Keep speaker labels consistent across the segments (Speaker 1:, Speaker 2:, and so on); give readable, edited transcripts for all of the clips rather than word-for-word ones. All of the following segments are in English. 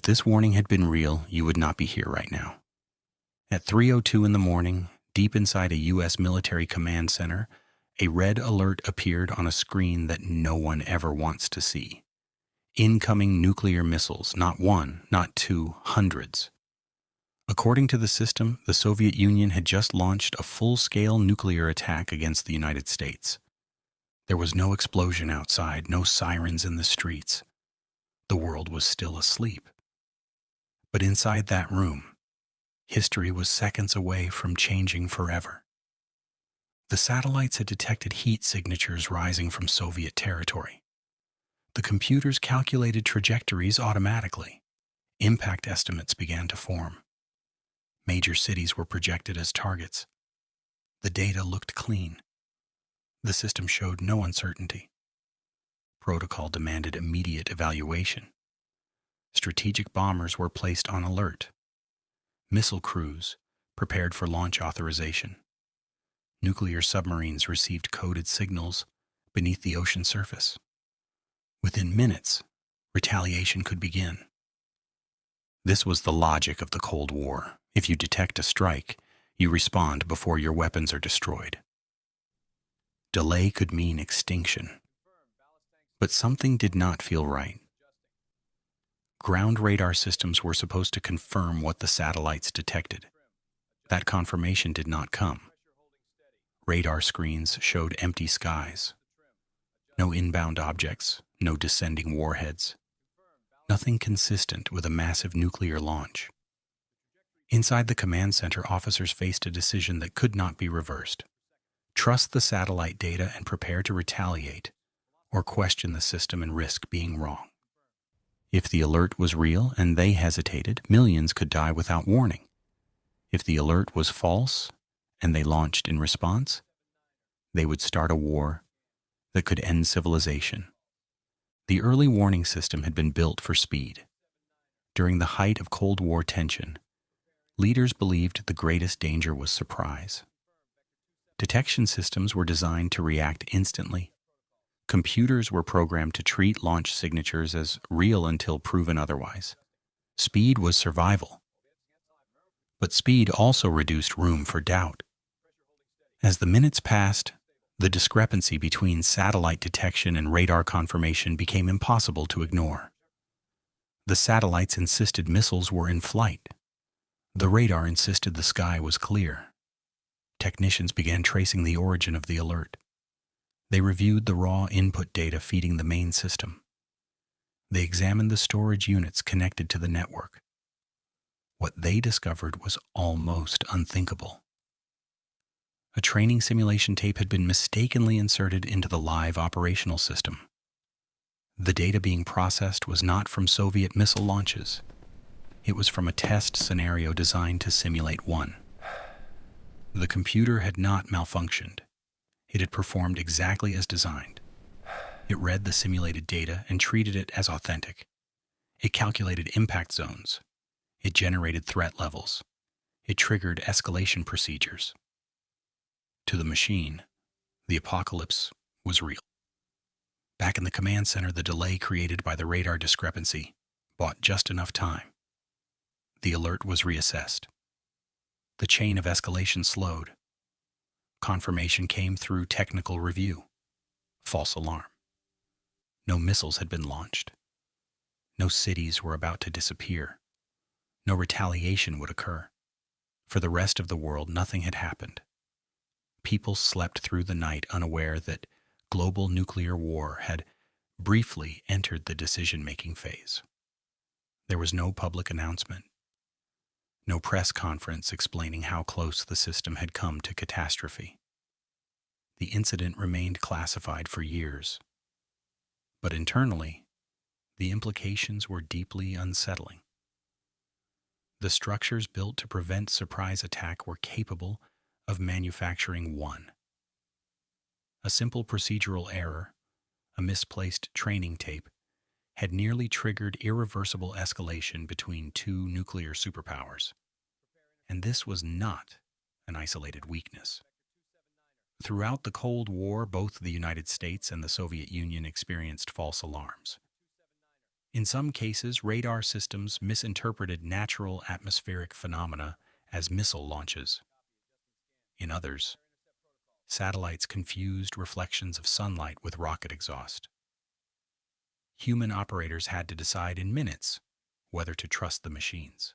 Speaker 1: this warning had been real, you would not be here right now. At 3:02 in the morning, deep inside a U.S. military command center, a red alert appeared on a screen that no one ever wants to see. Incoming nuclear missiles, not one, not two, hundreds. According to the system, the Soviet Union had just launched a full-scale nuclear attack against the United States. There was no explosion outside, no sirens in the streets. The world was still asleep. But inside that room, history was seconds away from changing forever. The satellites had detected heat signatures rising from Soviet territory. The computers calculated trajectories automatically. Impact estimates began to form. Major cities were projected as targets. The data looked clean. The system showed no uncertainty. Protocol demanded immediate evaluation. Strategic bombers were placed on alert. Missile crews prepared for launch authorization. Nuclear submarines received coded signals beneath the ocean surface. Within minutes, retaliation could begin. This was the logic of the Cold War. If you detect a strike, you respond before your weapons are destroyed. Delay could mean extinction. But something did not feel right. Ground radar systems were supposed to confirm what the satellites detected. That confirmation did not come. Radar screens showed empty skies. No inbound objects, no descending warheads. Nothing consistent with a massive nuclear launch. Inside the command center, officers faced a decision that could not be reversed. Trust the satellite data and prepare to retaliate, or question the system and risk being wrong. If the alert was real and they hesitated, millions could die without warning. If the alert was false and they launched in response, they would start a war that could end civilization. The early warning system had been built for speed. During the height of Cold War tension, leaders believed the greatest danger was surprise. Detection systems were designed to react instantly. Computers were programmed to treat launch signatures as real until proven otherwise. Speed was survival. But speed also reduced room for doubt. As the minutes passed, the discrepancy between satellite detection and radar confirmation became impossible to ignore. The satellites insisted missiles were in flight. The radar insisted the sky was clear. Technicians began tracing the origin of the alert. They reviewed the raw input data feeding the main system. They examined the storage units connected to the network. What they discovered was almost unthinkable. A training simulation tape had been mistakenly inserted into the live operational system. The data being processed was not from Soviet missile launches. It was from a test scenario designed to simulate one. The computer had not malfunctioned. It had performed exactly as designed. It read the simulated data and treated it as authentic. It calculated impact zones. It generated threat levels. It triggered escalation procedures. To the machine, the apocalypse was real. Back in the command center, the delay created by the radar discrepancy bought just enough time. The alert was reassessed. The chain of escalation slowed. Confirmation came through technical review. False alarm. No missiles had been launched. No cities were about to disappear. No retaliation would occur. For the rest of the world, nothing had happened. People slept through the night unaware that global nuclear war had briefly entered the decision-making phase. There was no public announcement. No press conference explaining how close the system had come to catastrophe. The incident remained classified for years. But internally, the implications were deeply unsettling. The structures built to prevent surprise attack were capable of manufacturing one. A simple procedural error, a misplaced training tape, had nearly triggered irreversible escalation between two nuclear superpowers. And this was not an isolated weakness. Throughout the Cold War, both the United States and the Soviet Union experienced false alarms. In some cases, radar systems misinterpreted natural atmospheric phenomena as missile launches. In others, satellites confused reflections of sunlight with rocket exhaust. Human operators had to decide in minutes whether to trust the machines.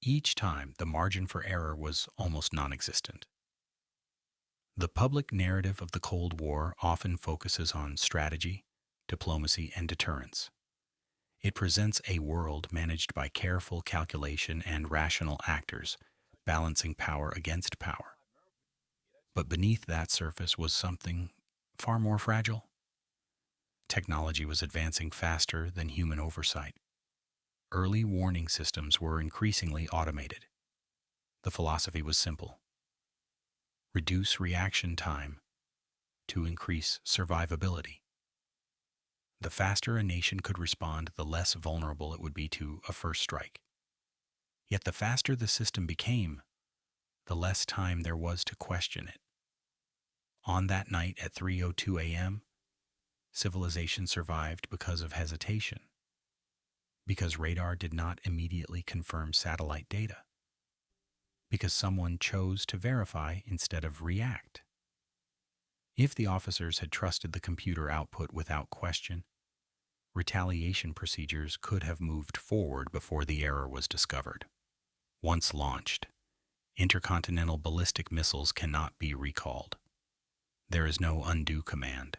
Speaker 1: Each time, the margin for error was almost non-existent. The public narrative of the Cold War often focuses on strategy, diplomacy, and deterrence. It presents a world managed by careful calculation and rational actors, balancing power against power. But beneath that surface was something far more fragile. Technology was advancing faster than human oversight. Early warning systems were increasingly automated. The philosophy was simple: reduce reaction time to increase survivability. The faster a nation could respond, the less vulnerable it would be to a first strike. Yet the faster the system became, the less time there was to question it. On that night at 3:02 a.m., civilization survived because of hesitation, because radar did not immediately confirm satellite data, because someone chose to verify instead of react. If the officers had trusted the computer output without question, retaliation procedures could have moved forward before the error was discovered. Once launched, intercontinental ballistic missiles cannot be recalled. There is no undo command,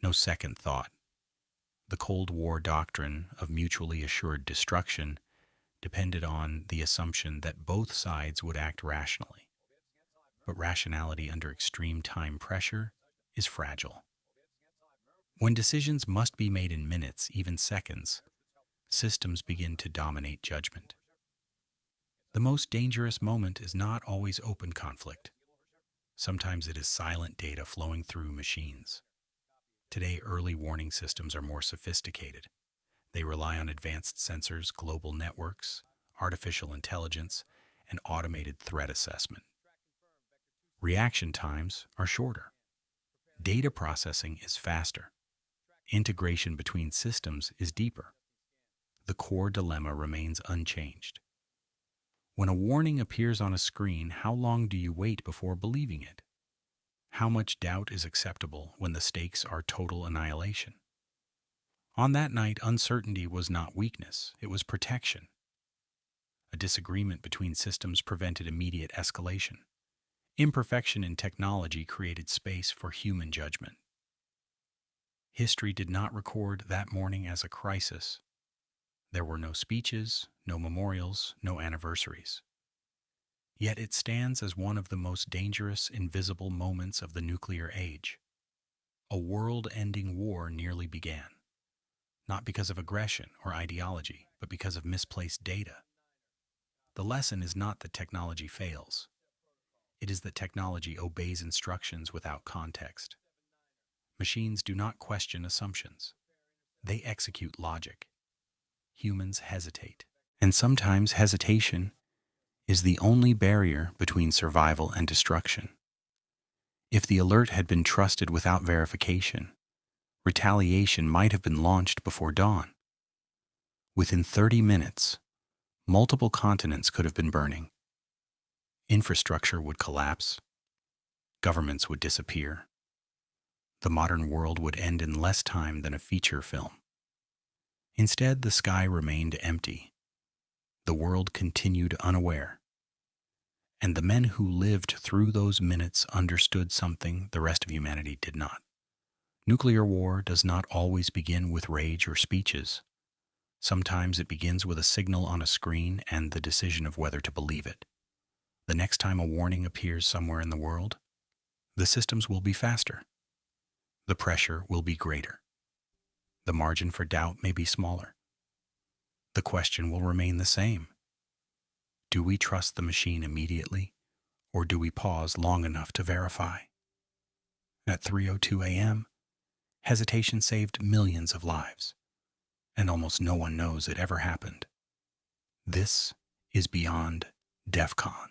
Speaker 1: no second thought. The Cold War doctrine of mutually assured destruction depended on the assumption that both sides would act rationally. But rationality under extreme time pressure is fragile. When decisions must be made in minutes, even seconds, systems begin to dominate judgment. The most dangerous moment is not always open conflict. Sometimes it is silent data flowing through machines. Today, early warning systems are more sophisticated. They rely on advanced sensors, global networks, artificial intelligence, and automated threat assessment. Reaction times are shorter. Data processing is faster. Integration between systems is deeper. The core dilemma remains unchanged. When a warning appears on a screen, how long do you wait before believing it? How much doubt is acceptable when the stakes are total annihilation? On that night, uncertainty was not weakness, it was protection. A disagreement between systems prevented immediate escalation. Imperfection in technology created space for human judgment. History did not record that morning as a crisis. There were no speeches, no memorials, no anniversaries. Yet it stands as one of the most dangerous, invisible moments of the nuclear age. A world-ending war nearly began, not because of aggression or ideology, but because of misplaced data. The lesson is not that technology fails. It is that technology obeys instructions without context. Machines do not question assumptions. They execute logic. Humans hesitate. And sometimes hesitation is the only barrier between survival and destruction. If the alert had been trusted without verification, retaliation might have been launched before dawn. Within 30 minutes, multiple continents could have been burning. Infrastructure would collapse. Governments would disappear. The modern world would end in less time than a feature film. Instead, the sky remained empty. The world continued unaware. And the men who lived through those minutes understood something the rest of humanity did not. Nuclear war does not always begin with rage or speeches. Sometimes it begins with a signal on a screen and the decision of whether to believe it. The next time a warning appears somewhere in the world, the systems will be faster. The pressure will be greater. The margin for doubt may be smaller. The question will remain the same. Do we trust the machine immediately, or do we pause long enough to verify? At 3:02 a.m., hesitation saved millions of lives, and almost no one knows it ever happened. This is beyond DEFCON.